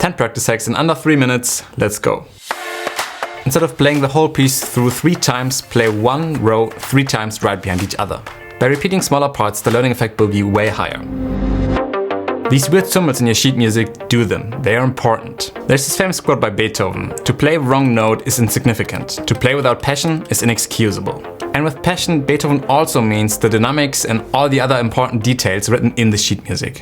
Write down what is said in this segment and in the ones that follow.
10 practice hacks in under 3 minutes, let's go. Instead of playing the whole piece through 3 times, play one row 3 times right behind each other. By repeating smaller parts, the learning effect will be way higher. These weird symbols in your sheet music, do them. They are important. There's this famous quote by Beethoven: "To play a wrong note is insignificant. To play without passion is inexcusable." And with passion, Beethoven also means the dynamics and all the other important details written in the sheet music.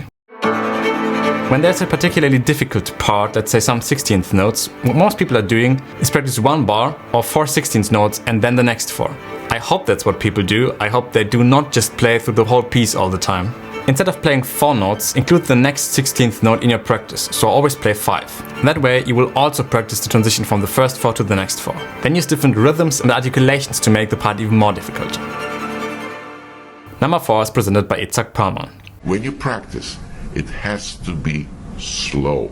When there's a particularly difficult part, let's say some 16th notes, what most people are doing is practice one bar or 4 16th notes and then the next 4. I hope that's what people do. I hope they do not just play through the whole piece all the time. Instead of playing 4 notes, include the next 16th note in your practice, so always play 5. That way you will also practice the transition from the first 4 to the next 4. Then use different rhythms and articulations to make the part even more difficult. Number 4 is presented by Itzhak Perlman. When you practice, it has to be slow.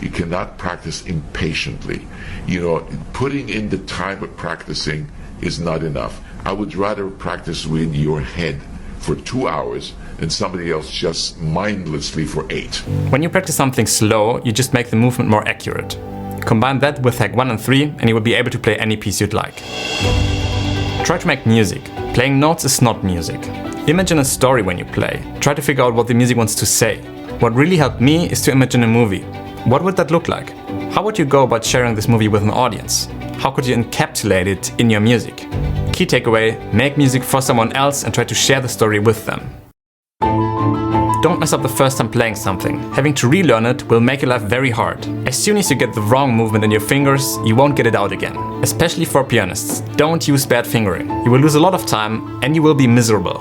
You cannot practice impatiently. Putting in the time of practicing is not enough. I would rather practice with your head for 2 hours than somebody else just mindlessly for 8. When you practice something slow, you just make the movement more accurate. Combine that with hack 1 and 3 and you will be able to play any piece you'd like. Try to make music. Playing notes is not music. Imagine a story when you play. Try to figure out what the music wants to say. What really helped me is to imagine a movie. What would that look like? How would you go about sharing this movie with an audience? How could you encapsulate it in your music? Key takeaway: make music for someone else and try to share the story with them. Don't mess up the first time playing something. Having to relearn it will make your life very hard. As soon as you get the wrong movement in your fingers, you won't get it out again. Especially for pianists, don't use bad fingering. You will lose a lot of time and you will be miserable.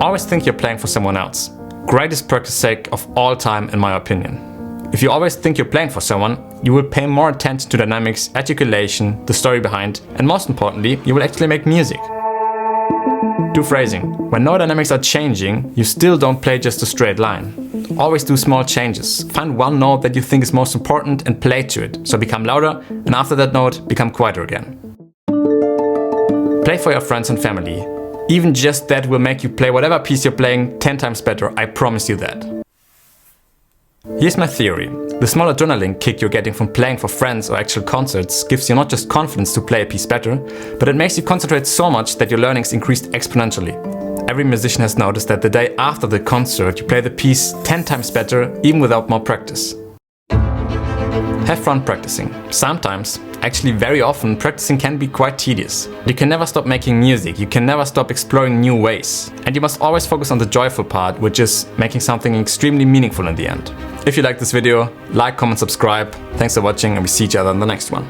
Always think you're playing for someone else. Greatest practice hack of all time in my opinion. If you always think you're playing for someone, you will pay more attention to dynamics, articulation, the story behind, and most importantly, you will actually make music. Do phrasing. When note dynamics are changing, you still don't play just a straight line. Always do small changes. Find one note that you think is most important and play to it, so become louder, and after that note, become quieter again. Play for your friends and family. Even just that will make you play whatever piece you're playing 10 times better, I promise you that. Here's my theory. The small adrenaline kick you're getting from playing for friends or actual concerts gives you not just confidence to play a piece better, but it makes you concentrate so much that your learnings increased exponentially. Every musician has noticed that the day after the concert you play the piece 10 times better, even without more practice. Have fun practicing. Sometimes, actually very often, practicing can be quite tedious. You can never stop making music, you can never stop exploring new ways. And you must always focus on the joyful part, which is making something extremely meaningful in the end. If you like this video, like, comment, subscribe. Thanks for watching and we see each other in the next one.